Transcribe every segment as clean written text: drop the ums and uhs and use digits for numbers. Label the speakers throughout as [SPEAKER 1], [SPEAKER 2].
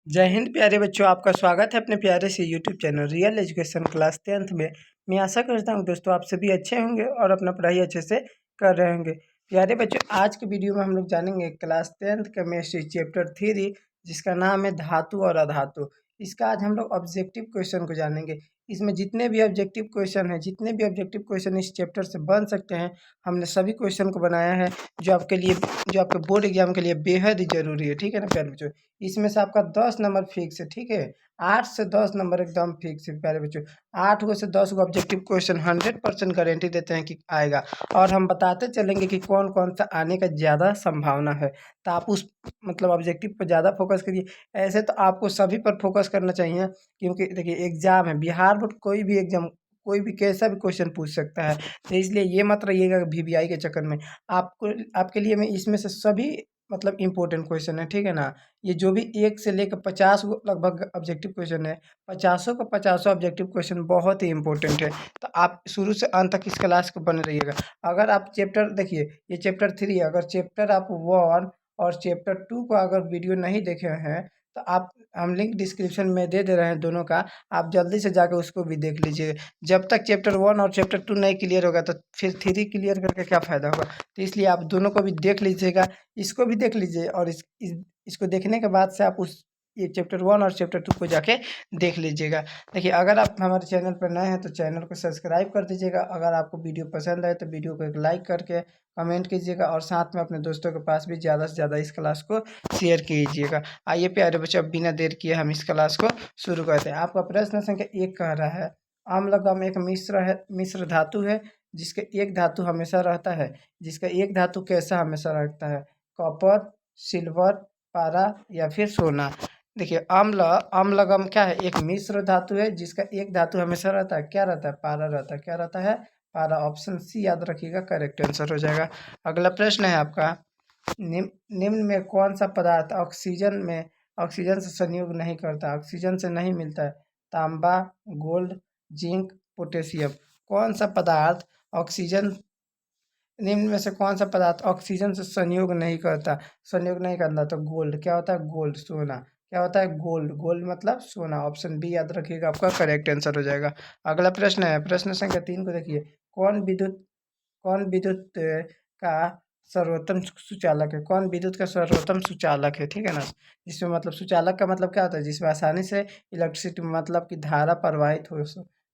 [SPEAKER 1] जय हिंद प्यारे बच्चों, आपका स्वागत है अपने प्यारे से YouTube channel real education class 10th में। मैं आशा करता हूं दोस्तों आप सभी अच्छे होंगे और अपना पढ़ाई अच्छे से कर रहे होंगे। प्यारे बच्चों, आज के वीडियो में हम लोग जानेंगे क्लास 10th केमिस्ट्री चैप्टर 3 जिसका नाम है धातु और अधातु। इसका आज हम लोग ऑब्जेक्टिव क्वेश्चन को जानेंगे। इसमें जितने भी ऑब्जेक्टिव क्वेश्चन हैं, जितने भी ऑब्जेक्टिव क्वेश्चन इस चैप्टर से बन सकते हैं, हमने सभी क्वेश्चन को बनाया है जो आपके बोर्ड एग्जाम के लिए बेहद ही जरूरी है। ठीक है ना प्यारे बच्चों, इसमें से आपका 10 नंबर फिक्स है। ठीक है, 8 से 10 नंबर एकदम फिक्स है प्यारे बच्चों। 8 गो से 10 गो ऑब्जेक्टिव क्वेश्चन 100% गारंटी देते हैं कि आएगा, और हम बताते चलेंगे कि कौन कौन सा आने का ज़्यादा संभावना है। तो आप उस ऑब्जेक्टिव पर ज़्यादा फोकस करिए। ऐसे तो आपको सभी पर फोकस करना चाहिए, क्योंकि देखिए एग्जाम है, बिहार बोर्ड कोई भी एग्जाम, कोई भी कैसा भी क्वेश्चन पूछ सकता है। तो इसलिए ये मत रहिएगा वीवीआई के चक्कर में। आपको आपके लिए मैं इसमें से सभी इम्पोर्टेंट क्वेश्चन है। ठीक है ना, ये जो भी 1 से लेकर 50 लगभग ऑब्जेक्टिव क्वेश्चन है, 50 का 50 ऑब्जेक्टिव क्वेश्चन बहुत ही इंपॉर्टेंट है। तो आप शुरू से अंत तक इस क्लास को बने रहिएगा। अगर आप चैप्टर देखिए, ये चैप्टर 3 है, अगर चैप्टर आप 1 और चैप्टर 2 का अगर वीडियो नहीं देखे हैं तो आप, हम लिंक डिस्क्रिप्शन में दे रहे हैं दोनों का, आप जल्दी से जाकर उसको भी देख लीजिए। जब तक चैप्टर 1 और चैप्टर 2 नहीं क्लियर होगा तो फिर 3 क्लियर करके क्या फ़ायदा होगा। तो इसलिए आप दोनों को भी देख लीजिएगा, इसको भी देख लीजिए, और इसको देखने के बाद से आप उस ये चैप्टर 1 और चैप्टर 2 को जाके देख लीजिएगा। देखिए, अगर आप हमारे चैनल पर नए हैं तो चैनल को सब्सक्राइब कर दीजिएगा। अगर आपको वीडियो पसंद आए तो वीडियो को एक लाइक करके कमेंट कीजिएगा, और साथ में अपने दोस्तों के पास भी ज़्यादा से ज़्यादा इस क्लास को शेयर कीजिएगा। आइए प्यारे बच्चों, अब बिना देर किए हम इस क्लास को शुरू करते हैं। आपका प्रश्न संख्या 1 कह रहा है, आम्लगम एक मिश्र धातु है जिसके एक धातु हमेशा रहता है। जिसका एक धातु कैसा हमेशा रहता है? कॉपर, सिल्वर, पारा या फिर सोना। देखिए, अम्लगम क्या है? एक मिश्र धातु है जिसका एक धातु हमेशा रहता है। क्या रहता है? पारा रहता है। क्या रहता है? पारा। ऑप्शन सी याद रखिएगा, करेक्ट आंसर हो जाएगा। अगला प्रश्न है आपका, निम्न में कौन सा पदार्थ ऑक्सीजन से संयोग नहीं करता, ऑक्सीजन से नहीं मिलता है? तांबा, गोल्ड, जिंक, पोटेशियम। कौन सा पदार्थ ऑक्सीजन निम्न में से कौन सा पदार्थ ऑक्सीजन से संयोग नहीं करता? संयोग नहीं करता तो गोल्ड। क्या होता है? गोल्ड, सोना। क्या होता है? गोल्ड। गोल्ड मतलब सोना। ऑप्शन बी याद रखिएगा, आपका करेक्ट आंसर हो जाएगा। अगला प्रश्न है, प्रश्न संख्या 3 को देखिए, कौन विद्युत का सर्वोत्तम सुचालक है? कौन विद्युत का सर्वोत्तम सुचालक है? ठीक है ना, जिसमें सुचालक का मतलब क्या होता है? जिसमें आसानी से इलेक्ट्रिसिटी की धारा प्रवाहित हो।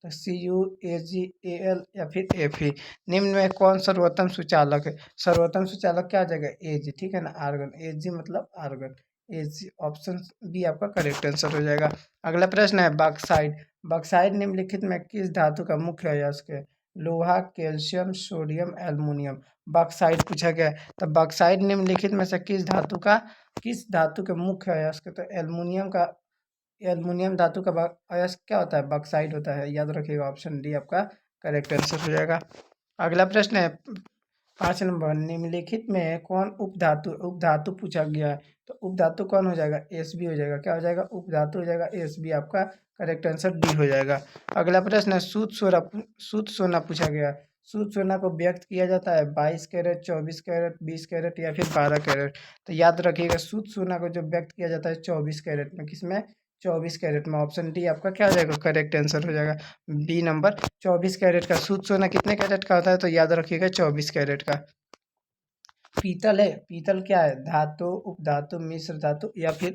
[SPEAKER 1] तो CU, AG, AL या फिर Fe। निम्न में कौन सर्वोत्तम सुचालक है? सर्वोत्तम सुचालक क्या आ जाएगा? Ag। ठीक है ना, आर्गन। Ag मतलब आर्गन। Ag। ऑप्शन बी आपका करेक्ट आंसर हो जाएगा। अगला प्रश्न है, बॉक्साइड। बॉक्साइड निम्नलिखित में किस धातु का मुख्य अयस्क है? लोहा, कैल्शियम, सोडियम, एल्युमिनियम। बॉक्साइड पूछा गया है, तो बॉक्साइड निम्नलिखित में से किस धातु के मुख्य अयस्क? तो एल्युमिनियम धातु का अयस्क क्या होता है? बॉक्साइड होता है। याद रखिएगा, ऑप्शन डी आपका करेक्ट आंसर हो जाएगा। अगला प्रश्न है 5 नंबर, निम्नलिखित में कौन उपधातु पूछा गया है? तो उपधातु कौन हो जाएगा? Sb हो जाएगा। क्या हो जाएगा? उपधातु हो जाएगा Sb। आपका करेक्ट आंसर डी हो जाएगा। अगला प्रश्न है, शुद्ध सोना पूछा गया है। शुद्ध सोना को व्यक्त किया जाता है 22 कैरेट, 24 कैरेट, 20 कैरेट या फिर 12 कैरेट। तो याद रखिएगा, शुद्ध सोना को जो व्यक्त किया जाता है 24 कैरेट में। किसमें? 24 कैरेट में। ऑप्शन डी आपका क्या हो जाएगा? करेक्ट आंसर हो जाएगा, बी नंबर। 24 कैरेट का। शुद्ध सोना कितने कैरेट का होता है? तो याद रखिएगा 24 कैरेट का। पीतल है, पीतल क्या है? धातु, उपधातु, मिश्र धातु या फिर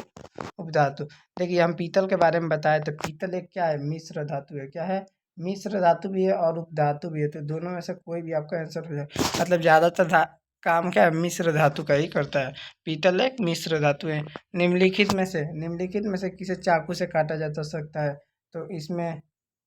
[SPEAKER 1] उपधातु। देखिए, हम पीतल के बारे में बताए तो पीतल एक क्या है? मिश्र धातु है। क्या है? मिश्र धातु भी है और उपधातु भी है। तो दोनों में से कोई भी आपका आंसर हो जाए। ज़्यादातर काम क्या है? मिश्र धातु का ही करता है। पीतल एक मिश्र धातु है। निम्नलिखित में से किसे चाकू से काटा जा सकता है? तो इसमें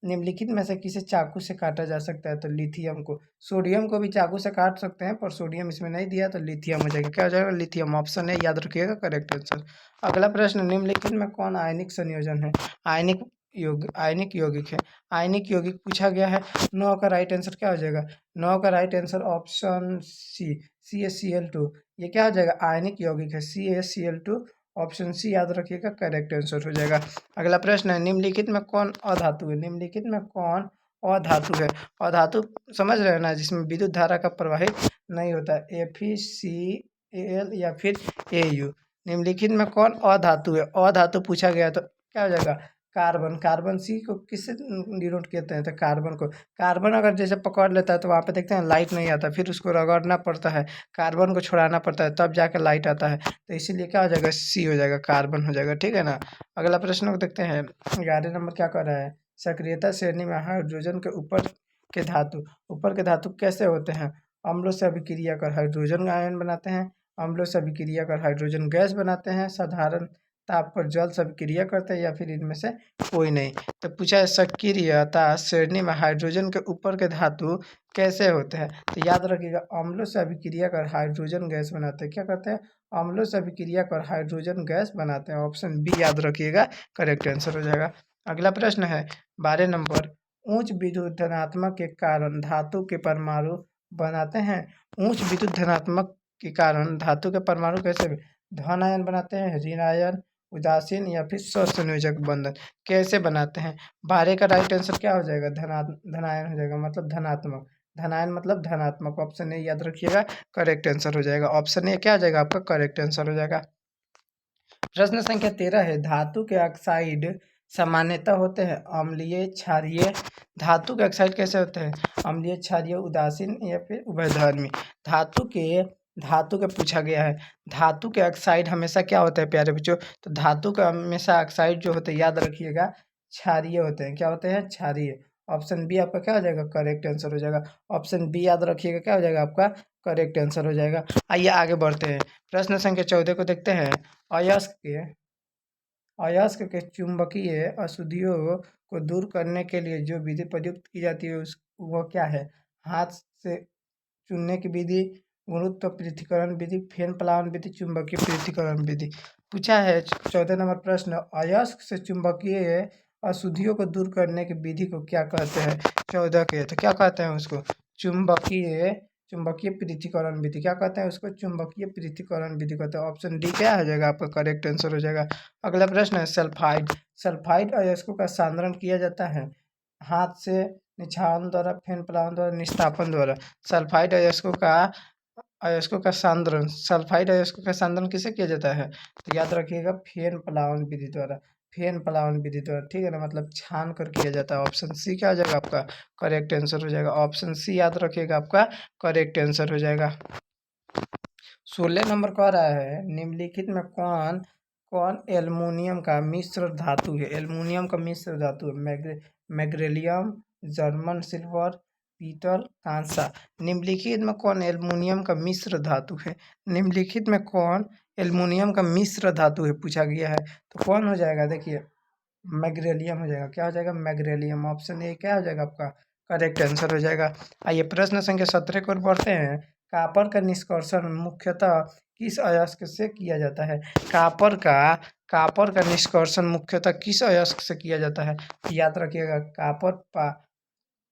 [SPEAKER 1] निम्नलिखित में से किसे चाकू से काटा जा सकता है? तो लिथियम को। सोडियम को भी चाकू से काट सकते हैं, पर सोडियम इसमें नहीं दिया तो लिथियम हो जाएगा। क्या हो जाएगा? लिथियम। ऑप्शन है, याद रखिएगा, करेक्ट आंसर। अगला प्रश्न, निम्नलिखित में कौन आयनिक संयोजन है? आयनिक यौगिक है। आयनिक यौगिक पूछा गया है। 9 का राइट आंसर क्या हो जाएगा? 9 का right answer option C, CaCl2। ये क्या हो जाएगा? आयनिक यौगिक है, CaCl2। ऑप्शन सी याद रखिएगा, करेक्ट आंसर हो जाएगा। अगला प्रश्न है, निम्नलिखित में कौन अधातु है? निम्नलिखित में कौन अधातु है? अधातु समझ रहे हैं ना, जिसमें विद्युत धारा का प्रवाहित नहीं होता है। FeCl या फिर Au। निम्नलिखित में कौन अधातु है? अधातु पूछा गया तो क्या हो जाएगा? कार्बन। कार्बन सी को किससे डिनोट कहते हैं? तो कार्बन को। कार्बन अगर जैसे पकड़ लेता है तो वहाँ पे देखते हैं लाइट नहीं आता, फिर उसको रगड़ना पड़ता है, कार्बन को छुड़ाना पड़ता है, तब जाकर लाइट आता है। तो इसीलिए क्या हो जाएगा? सी हो जाएगा, कार्बन हो जाएगा। ठीक है ना। अगला प्रश्न को देखते हैं। 11 नंबर क्या कर रहा है? सक्रियता श्रेणी में हाइड्रोजन के ऊपर के धातु कैसे होते हैं? अम्लों से अभिक्रिया कर हाइड्रोजन आयन बनाते हैं, अम्लों से अभिक्रिया कर हाइड्रोजन गैस बनाते हैं, साधारण ताप पर जल से अभिक्रिया करते हैं, या फिर इनमें से कोई नहीं। तो पूछा है सक्रियता श्रेणी में हाइड्रोजन के ऊपर के धातु कैसे होते हैं? तो याद रखिएगा, अम्लों से अभिक्रिया कर हाइड्रोजन गैस बनाते हैं। क्या करते हैं? अम्लों से अभिक्रिया कर हाइड्रोजन गैस बनाते हैं। ऑप्शन बी याद रखिएगा, करेक्ट आंसर हो जाएगा। अगला प्रश्न है 12 नंबर। उच्च विद्युत धनात्मक के कारण धातु के परमाणु बनाते हैं। उच्च विद्युत धनात्मक के कारण धातु के परमाणु कैसे धन आयन बनाते हैं, ऋण आयन, उदासीन, या फिर स्वसंयोजक बंधन कैसे बनाते हैं? 12 का राइट आंसर क्या हो जाएगा? धनायन हो जाएगा, मतलब धनात्मक। धनायन मतलब धनात्मक। ऑप्शन ए याद रखिएगा, करेक्ट आंसर हो जाएगा। ऑप्शन ए क्या हो जाएगा आपका? करेक्ट आंसर हो जाएगा। प्रश्न संख्या 13 है। धातु के ऑक्साइड सामान्यतः होते हैं अम्लीय, क्षारीय। धातु के ऑक्साइड कैसे होते हैं? अम्लीय, क्षारीय, उदासीन, या फिर उभयधर्मी। धातु के पूछा गया है। धातु के ऑक्साइड हमेशा क्या होता है प्यारे बच्चों? तो धातु का हमेशा ऑक्साइड जो होते हैं याद रखिएगा क्षारीय होते हैं। क्या होते हैं? क्षारीय। ऑप्शन बी आपका क्या हो जाएगा? करेक्ट आंसर हो जाएगा। ऑप्शन बी याद रखिएगा, क्या हो जाएगा आपका? करेक्ट आंसर हो जाएगा। आइए आगे बढ़ते हैं। प्रश्न संख्या 14 को देखते हैं। अयस्क के चुंबकीय अशुद्धियों को दूर करने के लिए जो विधि प्रयुक्त की जाती है उस वह क्या है? हाथ से चुनने की विधि, गुरुत्व पृथक्करण विधि, फेन पलायन विधि, चुंबकीय पृथक्करण विधि। पूछा है 14 नंबर प्रश्न। अयस्क से चुंबकीय अशुद्धियों को दूर करने की विधि को क्या कहते हैं? 14 के तो क्या कहते हैं उसको? चुंबकीय चुंबकीय पृथक्करण विधि। क्या कहते हैं उसको? चुंबकीय पृथक्करण विधि कहते हैं। ऑप्शन डी क्या हो जाएगा आपका? करेक्ट आंसर हो जाएगा। अगला प्रश्न है सल्फाइड। सल्फाइड अयस्कों का सांद्रण किया जाता है हाथ से, निछावन द्वारा, फेन पलायन द्वारा, निस्तापन द्वारा। सल्फाइड अयस्कों का सांद्रण किसे किया जाता है? तो याद रखिएगा फेन पलायन विधि द्वारा। फेन पलायन विधि द्वारा, ठीक है ना, मतलब छान कर किया जाता है। ऑप्शन सी क्या हो जाएगा आपका? करेक्ट आंसर हो जाएगा। ऑप्शन सी याद रखिएगा आपका करेक्ट आंसर हो जाएगा। 16 नंबर कह रहा है निम्नलिखित में कौन कौन एल्युमिनियम का मिश्र धातु है? एल्युमिनियम का मिश्र धातु है। मैग्नीशियम, जर्मन सिल्वर, पीतल, कांसा। निम्नलिखित में कौन एल्युमिनियम का मिश्र धातु है? निम्नलिखित में कौन एल्युमिनियम का मिश्र धातु है पूछा गया है। तो कौन हो जाएगा? देखिए मैग्नीशियम हो जाएगा। क्या हो जाएगा? मैग्नीशियम। ऑप्शन ए क्या हो जाएगा आपका? करेक्ट आंसर हो जाएगा। आइए प्रश्न संख्या 17 की ओर बढ़ते हैं। कॉपर का निष्कर्षण मुख्यतः किस अयस्क से किया जाता है? कॉपर का निष्कर्षण मुख्यतः किस अयस्क से किया जाता है? याद रखिएगा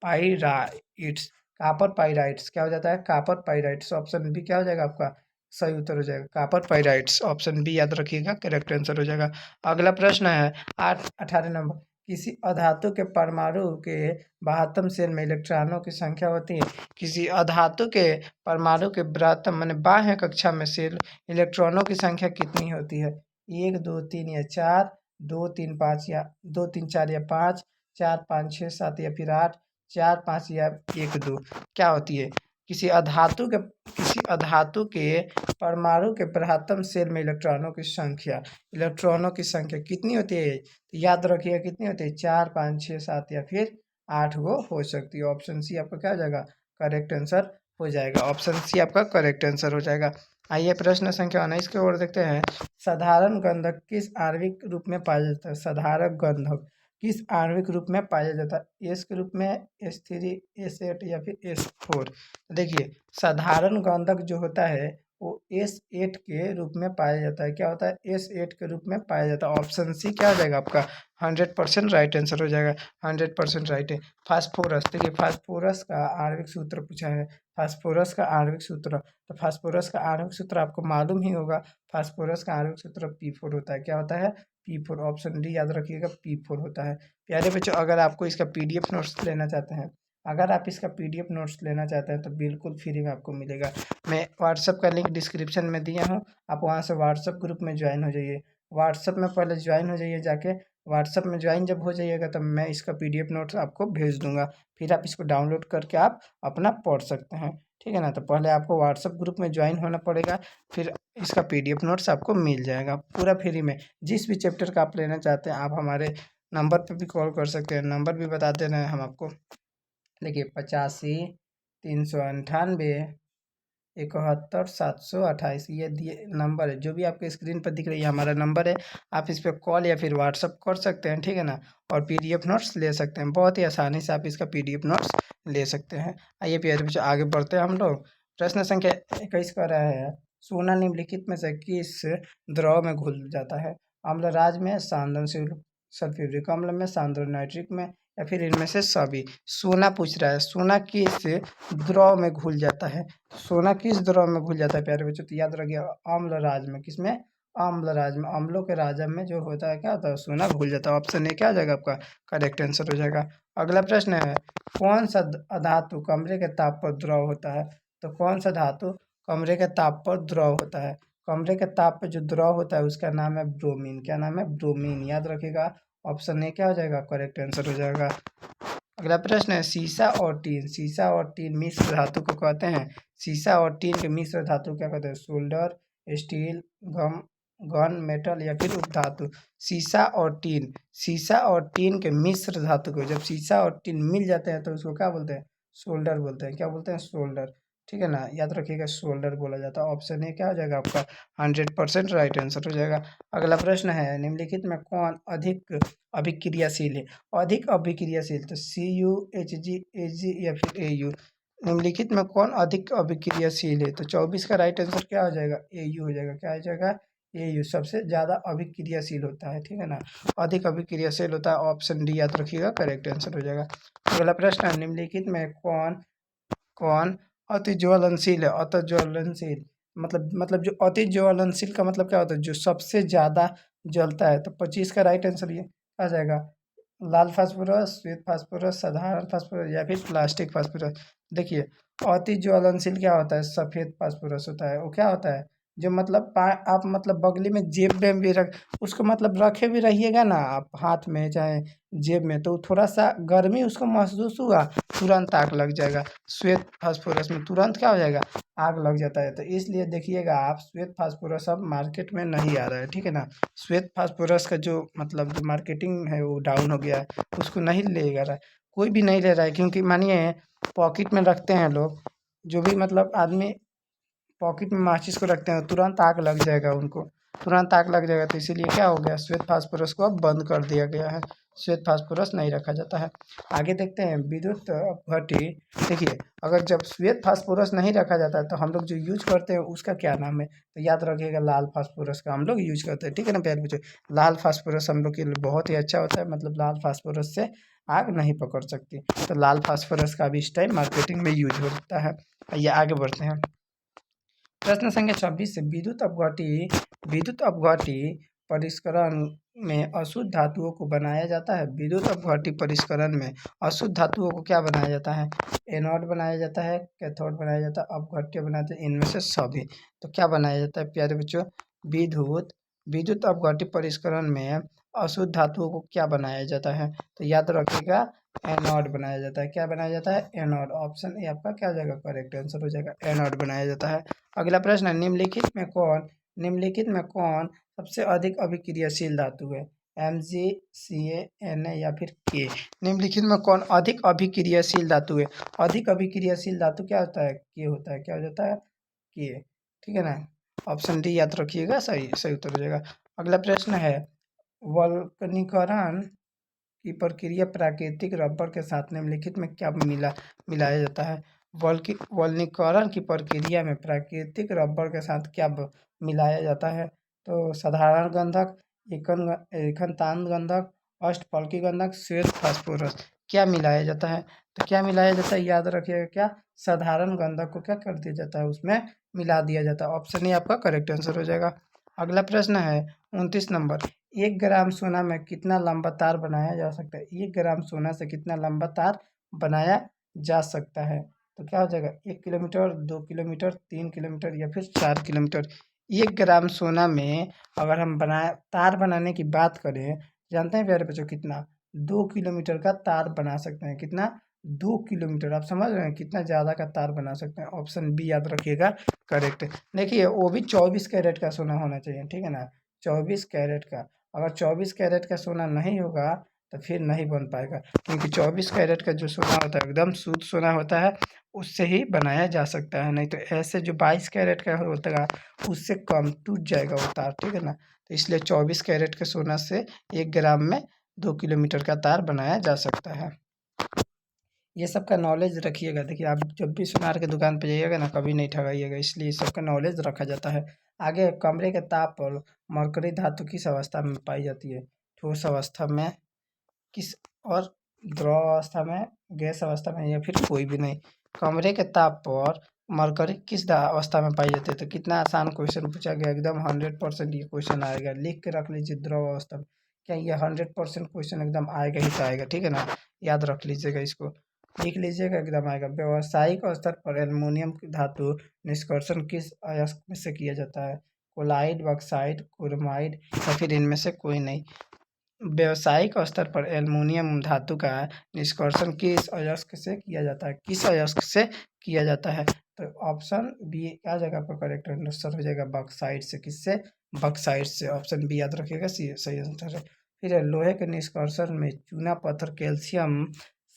[SPEAKER 1] पाइराइट्स। कॉपर पाइराइट्स क्या हो जाता है? Copper pyrites. ऑप्शन बी क्या हो जाएगा आपका? सही उत्तर हो जाएगा कॉपर पाइराइट्स। ऑप्शन बी याद रखिएगा, करेक्ट आंसर हो जाएगा। अगला प्रश्न है 18 नंबर। किसी अधातु के परमाणु के 72 शेल में इलेक्ट्रॉनों की संख्या होती है। किसी अधातु के परमाणु के बृहत्तम माने बाह्य कक्षा में शेल इलेक्ट्रॉनों की संख्या कितनी होती है? 1, 2, 3 या 4, 2, 3, 5 या 2, 3, 4 या 5, 4, 5, 6, 7 या फिर 8, 4, 5 या 1, 2 क्या होती है? किसी अधातु के परमाणु के बृहत्तम शेल में इलेक्ट्रॉनों की संख्या कितनी होती है? तो याद रखिएगा कितनी होती है? 4, 5, 6, 7 या फिर 8 गो हो सकती है। ऑप्शन सी आपका क्या हो जाएगा? करेक्ट आंसर हो जाएगा। ऑप्शन सी आपका करेक्ट आंसर हो जाएगा। आइए प्रश्न संख्या 19 की ओर देखते हैं। साधारण गंधक किस आणविक रूप में पाया जाता है? साधारण गंधक किस आणविक रूप में पाया जाता है? एस के रूप में, S3, S8 या फिर S4। देखिए साधारण गंधक जो होता है वो S8 के रूप में पाया जाता है। क्या होता है? S8 के रूप में पाया जाता है। ऑप्शन सी क्या हो जाएगा आपका? 100% राइट आंसर हो जाएगा। 100% राइट है। फास्फोरस, देखिए फास्फोरस का आणविक सूत्र पूछा है। फास्फोरस का आणविक सूत्र, तो फास्फोरस का आणविक सूत्र आपको मालूम ही होगा। फास्फोरस का आणविक सूत्र P4 होता है। क्या होता है? P4। ऑप्शन डी याद रखिएगा, P4 होता है। प्यारे बच्चों अगर आपको इसका PDF नोट्स लेना चाहते हैं अगर आप इसका PDF नोट्स लेना चाहते हैं तो बिल्कुल फ्री में आपको मिलेगा। मैं व्हाट्सअप का लिंक डिस्क्रिप्शन में दिया हूँ, आप वहाँ से व्हाट्सअप ग्रुप में ज्वाइन हो जाइए। व्हाट्सअप में पहले ज्वाइन हो जाइए जाके, व्हाट्सअप में ज्वाइन जब हो जाइएगा तब मैं इसका PDF नोट्स आपको भेज दूँगा, फिर आप इसको डाउनलोड करके आप अपना पढ़ सकते हैं, ठीक है ना। तो पहले आपको व्हाट्सअप ग्रुप में ज्वाइन होना पड़ेगा, फिर इसका PDF नोट्स आपको मिल जाएगा पूरा फ्री में। जिस भी चैप्टर का आप लेना चाहते हैं आप हमारे नंबर पे भी कॉल कर सकते हैं, नंबर भी बता दे रहे हैं हम आपको। देखिए 85 398 71 728 ये दिए नंबर है, जो भी आपके स्क्रीन पर दिख रही है हमारा नंबर है। आप इस पर कॉल या फिर व्हाट्सअप कर सकते हैं, ठीक है ना। और PDF नोट्स ले सकते हैं, बहुत ही आसानी से आप इसका PDF नोट्स ले सकते हैं। आइए प्यारे बच्चों आगे बढ़ते हैं हम लोग। प्रश्न संख्या 21 का रहा है, सोना निम्नलिखित में से किस द्रव में घुल जाता है? अम्ल राज में, सांद्र सल्फ्यूरिक अम्ल में, सांद्र नाइट्रिक में, या फिर इनमें से सभी। सोना पूछ रहा है, सोना किस द्रव में घुल जाता है? सोना किस द्रव में घुल जाता है प्यारे बच्चों? तो याद रखिए अम्ल राज में। किसमें? अम्ल राज में। अम्लों के राजा में जो होता है क्या होता है? सोना घुल जाता है। ऑप्शन ए क्या हो जाएगा आपका करेक्ट आंसर हो जाएगा। अगला प्रश्न है, कौन सा धातु कमरे के ताप पर द्रव होता है? तो कौन सा धातु कमरे के ताप पर द्रव होता है? कमरे के ताप पर जो द्रव होता है उसका नाम है ब्रोमीन। क्या नाम है? ब्रोमीन। याद रखिएगा ऑप्शन ए क्या हो जाएगा करेक्ट आंसर हो जाएगा। अगला प्रश्न है, सीसा और टीन। सीसा और टीन मिश्र धातु को कहते हैं। सीसा और टीन के मिश्र धातु क्या कहते हैं? सोल्डर, स्टील, गम गन, मेटल, या फिर उपधातु। सीसा और टीन, सीसा और टीन के मिश्र धातु को जब सीसा और टीन मिल जाते हैं तो उसको क्या बोलते हैं? सोल्डर बोलते हैं। क्या बोलते हैं? सोल्डर, ठीक है ना। याद रखिएगा सोल्डर बोला जाता है। ऑप्शन ए क्या हो जाएगा आपका 100% राइट आंसर हो जाएगा। अगला प्रश्न है, निम्नलिखित में कौन अधिक अभिक्रियाशील है? अधिक अभिक्रियाशील, तो CuHgAg या फिर Au। निम्नलिखित में कौन अधिक अभिक्रियाशील है? तो 24 का राइट आंसर क्या हो जाएगा? Au हो जाएगा। क्या हो जाएगा? Au सबसे ज़्यादा अभिक्रियाशील होता है, ठीक है ना। अधिक अभिक्रियाशील होता है, ऑप्शन डी याद रखिएगा करेक्ट आंसर हो जाएगा। अगला प्रश्न है, निम्नलिखित में कौन कौन अति ज्वलनशील है? अति ज्वलनशील मतलब जो अति ज्वलनशील का मतलब क्या होता है? जो सबसे ज़्यादा जलता है। तो 25 का राइट आंसर ये आ जाएगा, लाल फास्फोरस, श्वेत फास्फोरस, साधारण फास्फोरस, या फिर प्लास्टिक फास्फोरस। देखिए अति ज्वलनशील क्या होता है? सफ़ेद फास्फोरस होता है। वो क्या होता है? जो मतलब आप मतलब बगली में जेब में भी रख उसको मतलब रखे भी रहिएगा ना आप हाथ में चाहे जेब में, तो थोड़ा सा गर्मी उसको महसूस हुआ तुरंत आग लग जाएगा। श्वेत फास्फोरस में तुरंत क्या हो जाएगा? आग लग जाता है। तो इसलिए देखिएगा आप श्वेत फास्फोरस अब मार्केट में नहीं आ रहा है, ठीक है ना। श्वेत फास्फोरस का जो मतलब जो मार्केटिंग है वो डाउन हो गया है, उसको नहीं लेगा रहा है, कोई भी नहीं ले रहा है। क्योंकि मानिए पॉकेट में रखते हैं लोग, जो भी मतलब आदमी पॉकेट में माचिस को रखते हैं तुरंत आग लग जाएगा उनको, तुरंत आग लग जाएगा। तो इसीलिए क्या हो गया? श्वेत फास्फोरस को अब बंद कर दिया गया है, श्वेत फास्फोरस नहीं रखा जाता है। आगे देखते हैं विद्युत अपघटी। देखिए अगर जब श्वेत फास्फोरस नहीं रखा जाता है तो हम लोग जो यूज करते हैं उसका क्या नाम है? तो याद रखिएगा लाल फास्फोरस का हम लोग यूज करते हैं, ठीक है ना प्यारे बच्चों। लाल फास्फोरस हम लोग के लिए बहुत ही अच्छा होता है, मतलब लाल फास्फोरस से आग नहीं पकड़ सकती। तो लाल फास्फोरस का भी इस टाइम मार्केटिंग में यूज होता है। आइए आगे बढ़ते हैं। प्रश्न संख्या 26 से, विद्युत अपघटी परिष्करण में अशुद्ध धातुओं को बनाया जाता है। विद्युत अपघटी परिष्करण में अशुद्ध धातुओं को क्या बनाया जाता है? एनोड बनाया जाता है, कैथोड बनाया जाता है, अपघट्य बनाते हैं, इनमें से सभी। तो क्या बनाया जाता है प्यारे बच्चों? विद्युत विद्युत अपघटी परिष्करण में अशुद्ध धातुओं को क्या बनाया जाता है? तो याद रखिएगा एनोड बनाया जाता है। क्या बनाया जाता है? एनोड। ऑप्शन ए आपका क्या हो जाएगा करेक्ट आंसर हो जाएगा, एनोड बनाया जाता है। अगला प्रश्न है, निम्नलिखित में कौन सबसे अधिक अभिक्रियाशील धातु है? Mg, Ca, Na या फिर K। निम्नलिखित में कौन अधिक अभिक्रियाशील धातु है? अधिक अभिक्रियाशील धातु क्या होता है? K होता है। क्या हो जाता है? K, ठीक है ना। ऑप्शन डी याद रखिएगा, सही सही उत्तर हो जाएगा। अगला प्रश्न है, वल्कनीकरण की प्रक्रिया प्राकृतिक रबर के साथ निम्नलिखित में क्या मिलाया जाता है? वल्कनीकरण की प्रक्रिया में प्राकृतिक रबर के साथ क्या मिलाया जाता है? तो साधारण गंधक, एकनतान गंधक, अष्टफलकी गंधक, श्वेत फास्फोरस। क्या मिलाया जाता है? तो क्या मिलाया जाता है? याद रखिएगा क्या? साधारण गंधक को क्या कर दिया जाता है? उसमें मिला दिया जाता है। ऑप्शन ए आपका करेक्ट आंसर हो जाएगा। अगला प्रश्न है 29 नंबर, 1 ग्राम सोना में कितना लंबा तार बनाया जा सकता है? 1 ग्राम सोना से कितना लंबा तार बनाया जा सकता है। तो क्या हो जाएगा 1 किलोमीटर, 2 किलोमीटर, 3 किलोमीटर या फिर 4 किलोमीटर। 1 ग्राम सोना में अगर हम तार बनाने की बात करें, जानते हैं प्यारे बच्चों कितना? 2 किलोमीटर का तार बना सकते हैं। कितना? 2 किलोमीटर। आप समझ रहे हैं कितना ज़्यादा का तार बना सकते हैं। ऑप्शन बी याद रखिएगा करेक्ट। देखिए वो भी 24 कैरेट का सोना होना चाहिए, ठीक है ना? 24 कैरेट का। अगर 24 कैरेट का सोना नहीं होगा तो फिर नहीं बन पाएगा, क्योंकि 24 कैरेट का जो सोना होता है एकदम शुद्ध सोना होता है, उससे ही बनाया जा सकता है। नहीं तो ऐसे जो 22 कैरेट का होता है उससे कम टूट जाएगा वो तार, ठीक है ना? तो इसलिए 24 कैरेट के सोना से 1 ग्राम में 2 किलोमीटर का तार बनाया जा सकता है। ये सब का नॉलेज रखिएगा। देखिए आप जब भी सुनार की दुकान पे जाइएगा ना, कभी नहीं ठगाइएगा, इसलिए ये सब का नॉलेज रखा जाता है। आगे, कमरे के ताप पर मरकरी धातु किस अवस्था में पाई जाती है? ठोस अवस्था में, किस और द्रव अवस्था में, गैस अवस्था में, या फिर कोई भी नहीं। कमरे के ताप पर मरकरी किस अवस्था में पाई जाती है? तो कितना आसान क्वेश्चन पूछा गया, एकदम 100% ये क्वेश्चन आएगा। लिख के रख लीजिए द्रव अवस्था में। क्या ये 100% क्वेश्चन एकदम आएगा ही तो आएगा, ठीक है ना? याद रख लीजिएगा, इसको लिख लीजिएगा, एकदम आएगा। व्यावसायिक स्तर पर एल्युमिनियम की धातु निष्कर्षण किस अयस्क में से किया जाता है? कोलाइड, बॉक्साइट, क्रोमाइड या फिर इनमें से कोई नहीं। व्यावसायिक स्तर पर एल्युमिनियम धातु का निष्कर्षण किस अयस्क से किया जाता है? किस अयस्क से किया जाता है? तो ऑप्शन बी क्या जगह पर करेक्ट आंसर हो जाएगा? बॉक्साइट से। किससे? बॉक्साइट से। ऑप्शन बी याद रखिएगा, सही आंसर है। फिर है, लोहे के निष्कर्षण में चूना पत्थर कैल्शियम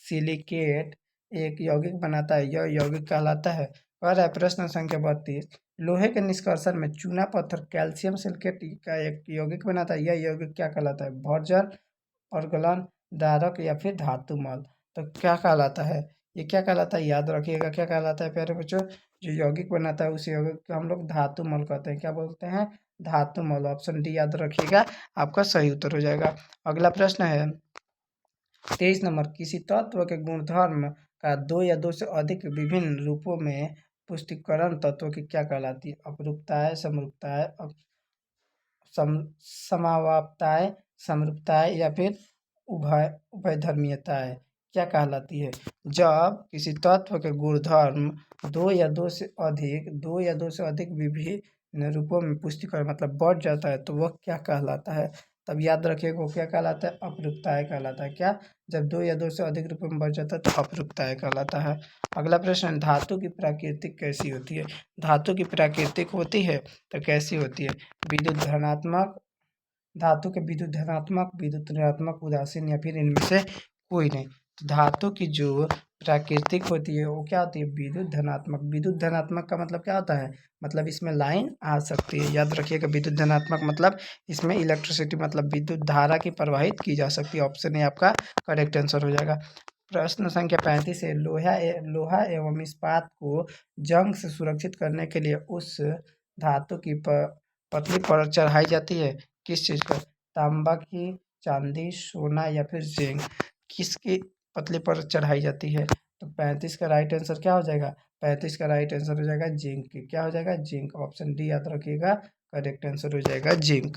[SPEAKER 1] सिलिकेट एक यौगिक बनाता है, यह यौगिक कहलाता है। कह रहा है प्रश्न संख्या 32, लोहे के निष्कर्षण में चूना पत्थर कैल्शियम सिलिकेट का एक यौगिक बनाता है, यह यौगिक क्या कहलाता है? भर्जन, अर्गलन, धारक या फिर धातुमल। तो क्या कहलाता है? ये क्या कहलाता है? याद रखिएगा क्या कहलाता है प्यारे बच्चों? जो यौगिक बनाता है उस यौगिक को हम लोग धातुमल कहते हैं। क्या बोलते हैं? धातुमल। ऑप्शन डी याद रखिएगा, आपका सही उत्तर हो जाएगा। अगला प्रश्न है 23 नंबर, किसी तत्व के गुणधर्म का 2 या 2 से अधिक विभिन्न रूपों में पुष्टिकरण तत्व की क्या कहलाती है? अपरूपताएं, समरूपताएं, समावाप्ताएं, समरूपताएं या फिर उभयधर्मीयताएं क्या कहलाती है? जब किसी तत्व के गुणधर्म 2 या 2 से अधिक विभिन्न रूपों में पुष्टिकरण मतलब बढ़ जाता है तो वह क्या कहलाता है? तब याद रखिएगा वो क्या कहलाता है? अपरूपताएं कहलाता है। क्या? जब 2 या 2 से अधिक रूपों में बढ़ जाता है तो अपरूपताएं कहलाता है। अगला प्रश्न, धातु की प्राकृतिक कैसी होती है? धातु की प्राकृतिक होती है तो कैसी होती है? विद्युत धनात्मक, धातु के विद्युत धनात्मक, विद्युत ऋणात्मक, उदासीन या फिर इनमें से कोई नहीं। तो धातु की जो प्राकृतिक होती है वो क्या होती है? विद्युत धनात्मक। विद्युत धनात्मक का मतलब क्या होता है? मतलब इसमें लाइन आ सकती है। याद रखिएगा विद्युत धनात्मक मतलब इसमें इलेक्ट्रिसिटी मतलब विद्युत धारा की प्रवाहित की जा सकती है। ऑप्शन ए आपका करेक्ट आंसर हो जाएगा। प्रश्न संख्या 35 है, लोहा एवं इस्पात को जंग से सुरक्षित करने के लिए उस धातु की पतली परत चढ़ाई जाती है। किस चीज़ पर? तांबा की, चांदी, सोना या फिर जिंक। किसकी पतली परत चढ़ाई जाती है? तो 35 का राइट आंसर क्या हो जाएगा? 35 का राइट आंसर हो जाएगा जिंक की। क्या हो जाएगा? जिंक। ऑप्शन डी याद रखिएगा, करेक्ट आंसर हो जाएगा जिंक।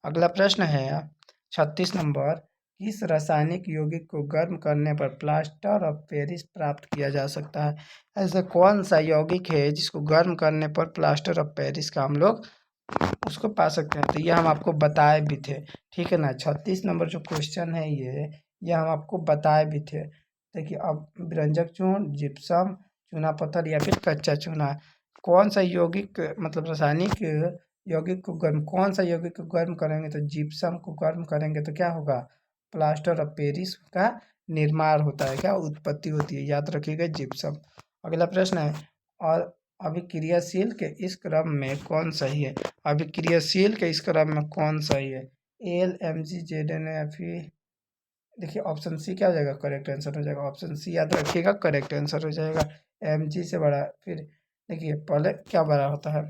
[SPEAKER 1] अगला प्रश्न है 36 नंबर, किस रासायनिक यौगिक को गर्म करने पर प्लास्टर ऑफ पेरिस प्राप्त किया जा सकता है? ऐसा कौन सा यौगिक है जिसको गर्म करने पर प्लास्टर ऑफ पेरिस का हम लोग उसको पा सकते हैं? तो ये हम आपको बताए भी थे, ठीक है ना? 36 नंबर जो क्वेश्चन है ये हम आपको बताए भी थे। देखिए अब विरंजक चूर्ण, जिप्सम, चूना पत्थर या फिर कच्चा चूना, कौन सा यौगिक मतलब रासायनिक यौगिक को गर्म, कौन सा यौगिक को गर्म करेंगे? तो जिप्सम को गर्म करेंगे तो क्या होगा? प्लास्टर ऑफ पेरिस का निर्माण होता है। क्या? उत्पत्ति होती है। याद रखिएगा जिप्सम। अगला प्रश्न है, और अभिक्रियाशील के इस क्रम में कौन सही है? अभिक्रियाशील के इस क्रम में कौन सही है? L, M G, Z N या फिर देखिए ऑप्शन सी क्या हो जाएगा? करेक्ट आंसर हो जाएगा। ऑप्शन सी याद रखिएगा, करेक्ट आंसर हो जाएगा। एम जी से बड़ा, फिर देखिए पहले क्या बड़ा होता है?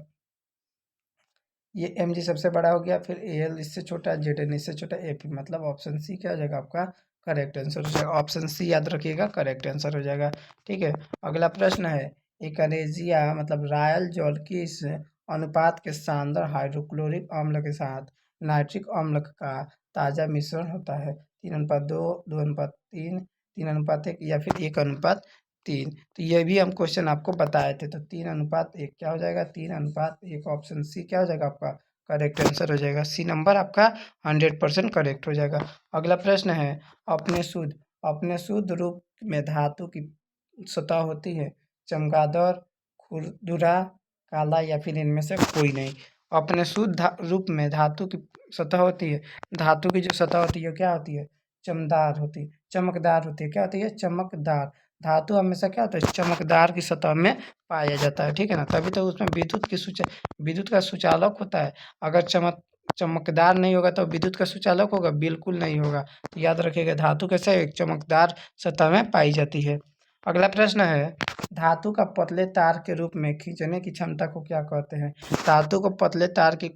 [SPEAKER 1] ये एम जी सबसे बड़ा हो गया, फिर ए एल इससे छोटा, जेड एन इससे छोटा, ए पी मतलब ऑप्शन सी क्या हो जाएगा आपका? करेक्ट आंसर हो जाएगा। ऑप्शन सी याद रखिएगा, करेक्ट आंसर हो जाएगा। ठीक है, अगला प्रश्न है, एकनेजिया मतलब रायल जल किस अनुपात के शानदार हाइड्रोक्लोरिक अम्ल के साथ नाइट्रिक अम्ल का ताज़ा मिश्रण होता है? 3:2, 2:3, 3:1 या फिर 1:3? 3। तो ये भी हम क्वेश्चन आपको बताए थे। तो 3:1 क्या हो जाएगा? 3:1 ऑप्शन सी क्या हो जाएगा आपका करेक्ट आंसर हो जाएगा। सी नंबर आपका 100% करेक्ट हो जाएगा। अगला प्रश्न है, अपने शुद्ध रूप में धातु की सतह होती है चमगादड़, खुरदुरा, काला या फिर इनमें से कोई नहीं। अपने शुद्ध रूप में धातु की सतह होती है, धातु की जो सतह होती है क्या होती है? चमकदार होती है, चमकदार होती है। क्या होती है? चमकदार। धातु हमेशा क्या होता है? चमकदार की सतह में पाया जाता है, ठीक है ना। तभी तो उसमें विद्युत का सुचालक होता है। अगर चमकदार नहीं होगा तो विद्युत का सुचालक होगा? बिल्कुल नहीं होगा। तो याद रखिएगा, धातु कैसे एक चमकदार सतह में पाई जाती है। अगला प्रश्न है, धातु का पतले तार के रूप में खींचने की क्षमता को क्या कहते हैं? धातु को पतले तार के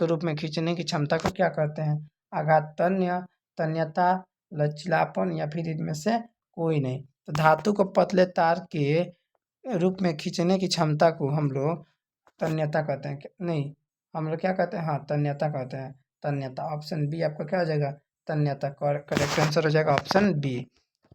[SPEAKER 1] रूप में खींचने की क्षमता को क्या कहते हैं? आघात तन्य, तन्यता, लचीलापन या फिर इनमें से कोई नहीं। तो धातु को पतले तार के रूप में खींचने की क्षमता को हम लोग तन्यता कहते हैं। नहीं, हम लोग क्या कहते हैं? हाँ, तन्यता कहते हैं। तन्यता। ऑप्शन बी आपका क्या हो जाएगा? तन्यता। करेक्ट आंसर हो जाएगा ऑप्शन बी।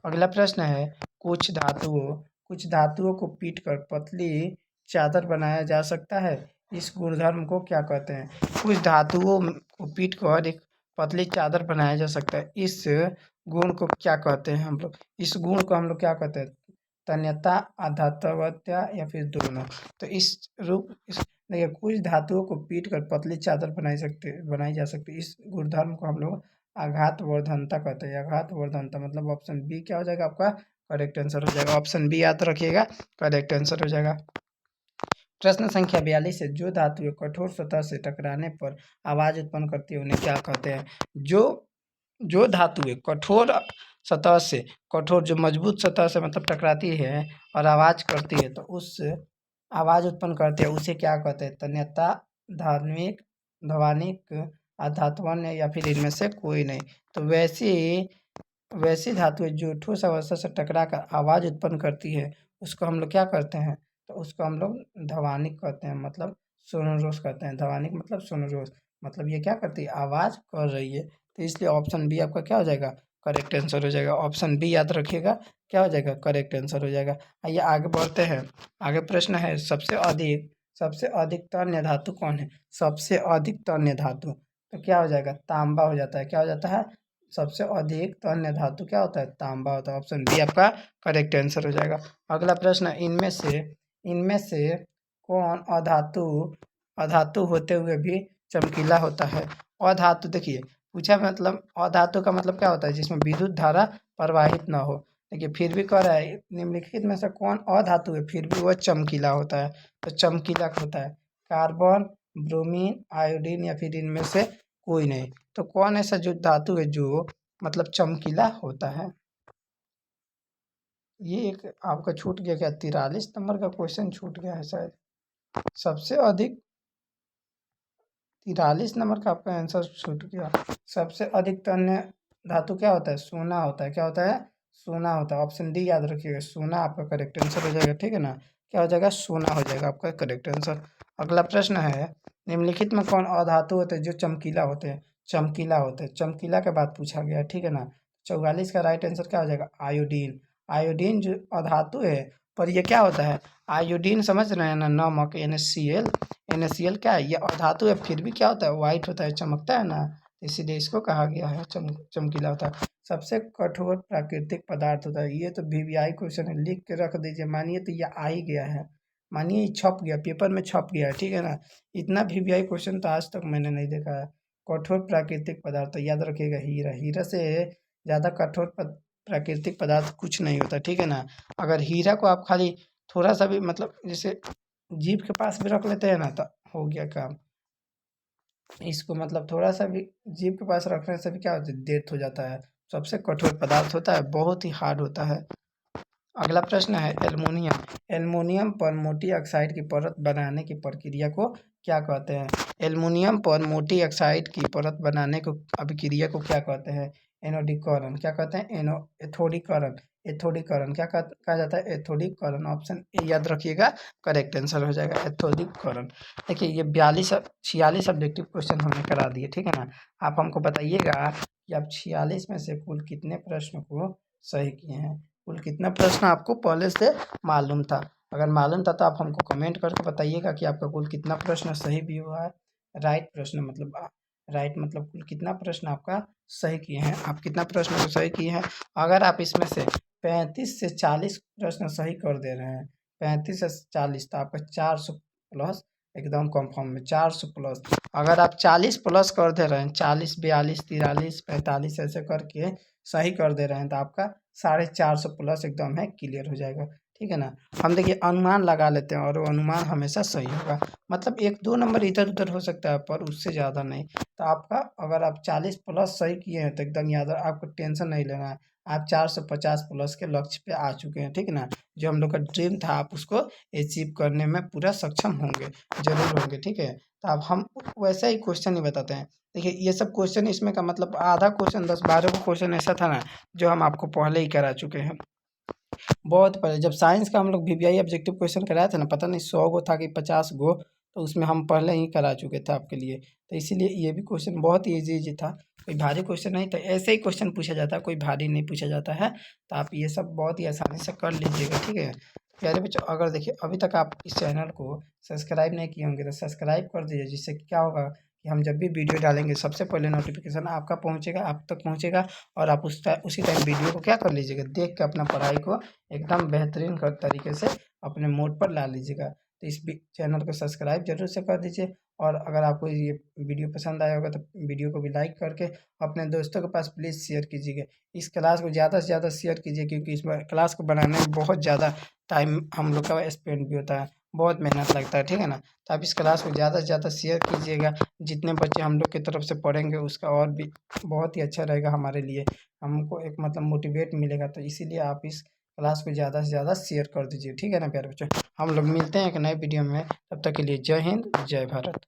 [SPEAKER 1] अगला प्रश्न है, कुछ धातुओं को पीटकर पतली चादर बनाया जा सकता है, इस गुणधर्म को क्या कहते हैं? कुछ धातुओं को पीटकर एक पतली चादर बनाया जा सकता है, इस गुण को क्या कहते हैं हम लोग? इस गुण को हम लोग क्या कहते हैं? तन्यता, अधातवत्या या फिर दोनों। तो देखिए, कुछ धातुओं को पीटकर पतली चादर बनाई जा सकती है, इस गुणधर्म को हम लोग आघातवर्धनता कहते हैं। आघातवर्धनता मतलब ऑप्शन बी क्या हो जाएगा आपका करेक्ट आंसर हो जाएगा। ऑप्शन बी याद रखिएगा, करेक्ट आंसर हो जाएगा। प्रश्न संख्या 42 है, जो धातुएं कठोर सतह से टकराने पर आवाज उत्पन्न करती है उन्हें क्या कहते हैं? जो धातुएं कठोर जो मजबूत सतह से मतलब टकराती है और आवाज करती है, तो उस आवाज उत्पन्न करते हैं उसे क्या कहते हैं? तन्यता, धार्मिक, ध्वनिक, अधात्वन्य या फिर इनमें से कोई नहीं। तो वैसी धातुएं जो ठोस अवस्था से टकरा कर आवाज उत्पन्न करती है उसको हम लोग क्या करते हैं? तो उसको हम लोग ध्वनिक कहते हैं, मतलब सोनोरोस कहते हैं। ध्वनिक मतलब सोनोरोस, मतलब ये क्या करती है? आवाज कर रही है। तो इसलिए ऑप्शन बी आपका क्या हो जाएगा? करेक्ट आंसर हो जाएगा। ऑप्शन बी याद रखिएगा, क्या हो जाएगा? करेक्ट आंसर हो जाएगा। आइए आगे बढ़ते हैं। आगे प्रश्न है, सबसे अधिक तन्य धातु कौन है? सबसे अधिक तन्य धातु तो क्या हो जाएगा? तांबा हो जाता है। क्या हो जाता है? सबसे अधिक तन्य धातु क्या होता है? तांबा होता है। ऑप्शन बी आपका करेक्ट आंसर हो जाएगा। अगला प्रश्न, इनमें से कौन अधातु होते हुए भी चमकीला होता है? अधातु देखिए पूछा, मतलब अधातु का मतलब क्या होता है? जिसमें विद्युत धारा प्रवाहित ना हो। देखिए फिर भी कह रहा है, निम्नलिखित में से कौन अधातु है फिर भी वह चमकीला होता है? तो चमकीला होता है कार्बन, ब्रोमीन, आयोडीन या फिर इनमें से कोई नहीं। तो कौन ऐसा जो धातु है जो मतलब चमकीला होता है? ये एक आपका छूट गया क्या? 43 नंबर का क्वेश्चन छूट गया है शायद। सबसे अधिक 43 नंबर का आपका आंसर छूट गया। सबसे अधिक तन्य धातु क्या होता है? सोना होता है। क्या होता है? सोना होता है। ऑप्शन डी याद रखिएगा, सोना आपका करेक्ट आंसर हो जाएगा, ठीक है ना। क्या हो जाएगा? सोना हो जाएगा आपका करेक्ट आंसर। अगला प्रश्न है, निम्नलिखित में कौन अधातु होते हैं जो चमकीला होते हैं? चमकीला के बाद पूछा गया, ठीक है ना। 44 का राइट आंसर क्या हो जाएगा? आयोडीन। आयोडीन जो अधातु है, पर ये क्या होता है? आयोडीन समझ रहे हैं ना, नमक NaCl क्या है? ये अधातु है फिर भी क्या होता है? वाइट होता है, चमकता है ना, इसीलिए इसको कहा गया है चमकीला होता है। सबसे कठोर प्राकृतिक पदार्थ होता है। ये तो VVI क्वेश्चन है, लिख के रख दीजिए। मानिए तो ये आ ही गया है, मानिए ये छप गया, पेपर में छप गया है, ठीक है ना। इतना VVI क्वेश्चन तो आज तक मैंने नहीं देखा है। कठोर प्राकृतिक पदार्थ तो याद रखिएगा, हीरा से ज़्यादा कठोर प्राकृतिक पदार्थ कुछ नहीं होता, ठीक है ना। अगर हीरा को आप खाली थोड़ा सा भी मतलब जैसे जीभ के पास भी रख लेते हैं ना, तो हो गया काम। इसको मतलब थोड़ा सा भी जीभ के पास रखने से भी क्या होता है? डेथ हो जाता है। सबसे कठोर पदार्थ होता है, बहुत ही हार्ड होता है। अगला प्रश्न है, एल्युमिनियम पर मोटी ऑक्साइड की परत बनाने की प्रक्रिया को क्या कहते हैं? एल्युमिनियम पर मोटी ऑक्साइड की परत बनाने को अभिक्रिया को क्या कहते हैं? एनोडीकरण। क्या कहते हैं? एथोडीकरण क्या कहा जाता है? एथोडीकरण। ऑप्शन ए याद रखिएगा, करेक्ट आंसर हो जाएगा एथोडीकरण। देखिए ये 46 सब्जेक्टिव क्वेश्चन हमने करा दिए, ठीक है ना। आप हमको बताइएगा कि आप 46 में से कुल कितने प्रश्न को सही किए हैं। कुल कितना प्रश्न आपको पहले से मालूम था। अगर मालूम था तो आप हमको कमेंट करके बताइएगा कि आपका कुल कितना प्रश्न सही भी हुआ है। राइट प्रश्न मतलब राइट मतलब कुल कितना प्रश्न आपका सही किए हैं, आप कितना प्रश्न को सही किए हैं। अगर आप इसमें से 35 से 40 प्रश्न सही कर दे रहे हैं, 35 से 40, तो आपका 400 प्लस एकदम कंफर्म में 400 प्लस। अगर आप 40 प्लस कर दे रहे हैं, 40, 42, 43, 45 ऐसे करके सही कर दे रहे हैं, तो आपका 450 प्लस एकदम है क्लियर हो जाएगा। ठीक है ना। हम देखिए अनुमान लगा लेते हैं और वो अनुमान हमेशा सही होगा। मतलब 1-2 नंबर इधर उधर हो सकता है पर उससे ज़्यादा नहीं। तो आपका अगर आप 40 प्लस सही किए हैं तो एकदम याद है, आपको टेंशन नहीं लेना है। आप 450 प्लस के लक्ष्य पे आ चुके हैं। ठीक है ना। जो हम लोग का ड्रीम था आप उसको अचीव करने में पूरा सक्षम होंगे, ज़रूर होंगे। ठीक है। तो अब हम वैसा ही क्वेश्चन ही बताते हैं। देखिए ये सब क्वेश्चन इसमें का मतलब आधा क्वेश्चन 10-12 को क्वेश्चन ऐसा था ना जो हम आपको पहले ही करा चुके हैं। बहुत पहले जब साइंस का हम लोग वीवीआई ऑब्जेक्टिव क्वेश्चन कराए थे ना, पता नहीं 100 गो था कि 50 गो, तो उसमें हम पहले ही करा चुके थे आपके लिए। तो इसीलिए ये भी क्वेश्चन बहुत ही ईजी था, कोई भारी क्वेश्चन नहीं था। ऐसे ही क्वेश्चन पूछा जाता है, कोई भारी नहीं पूछा जाता है। तो आप ये सब बहुत ही आसानी से कर लीजिएगा। ठीक है प्यारे बच्चों, अगर देखिए अभी तक आप इस चैनल को सब्सक्राइब नहीं किए होंगे तो सब्सक्राइब कर दीजिए, जिससे कि क्या होगा कि हम जब भी वीडियो डालेंगे सबसे पहले नोटिफिकेशन आपका पहुंचेगा, आप तक पहुंचेगा। और आप उसी टाइम वीडियो को क्या कर लीजिएगा, देख के अपना पढ़ाई को एकदम बेहतरीन कर तरीके से अपने मोड पर ला लीजिएगा। तो इस चैनल को सब्सक्राइब जरूर से कर दीजिए। और अगर आपको ये वीडियो पसंद आया होगा तो वीडियो को भी लाइक करके अपने दोस्तों के पास प्लीज़ शेयर कीजिएगा। इस क्लास को ज़्यादा से ज़्यादा शेयर कीजिए, क्योंकि इस क्लास को बनाने में बहुत ज़्यादा टाइम हम लोग का स्पेंड भी होता है, बहुत मेहनत लगता है। ठीक है ना। तो आप इस क्लास को ज़्यादा से ज़्यादा शेयर कीजिएगा। जितने बच्चे हम लोग की तरफ से पढ़ेंगे उसका और भी बहुत ही अच्छा रहेगा हमारे लिए, हमको एक मतलब मोटिवेट मिलेगा। तो इसीलिए आप इस क्लास को ज़्यादा से ज़्यादा शेयर कर दीजिए। ठीक है ना प्यारे बच्चों, हम लोग मिलते हैं एक नए वीडियो में, तब तक के लिए जय हिंद जय भारत।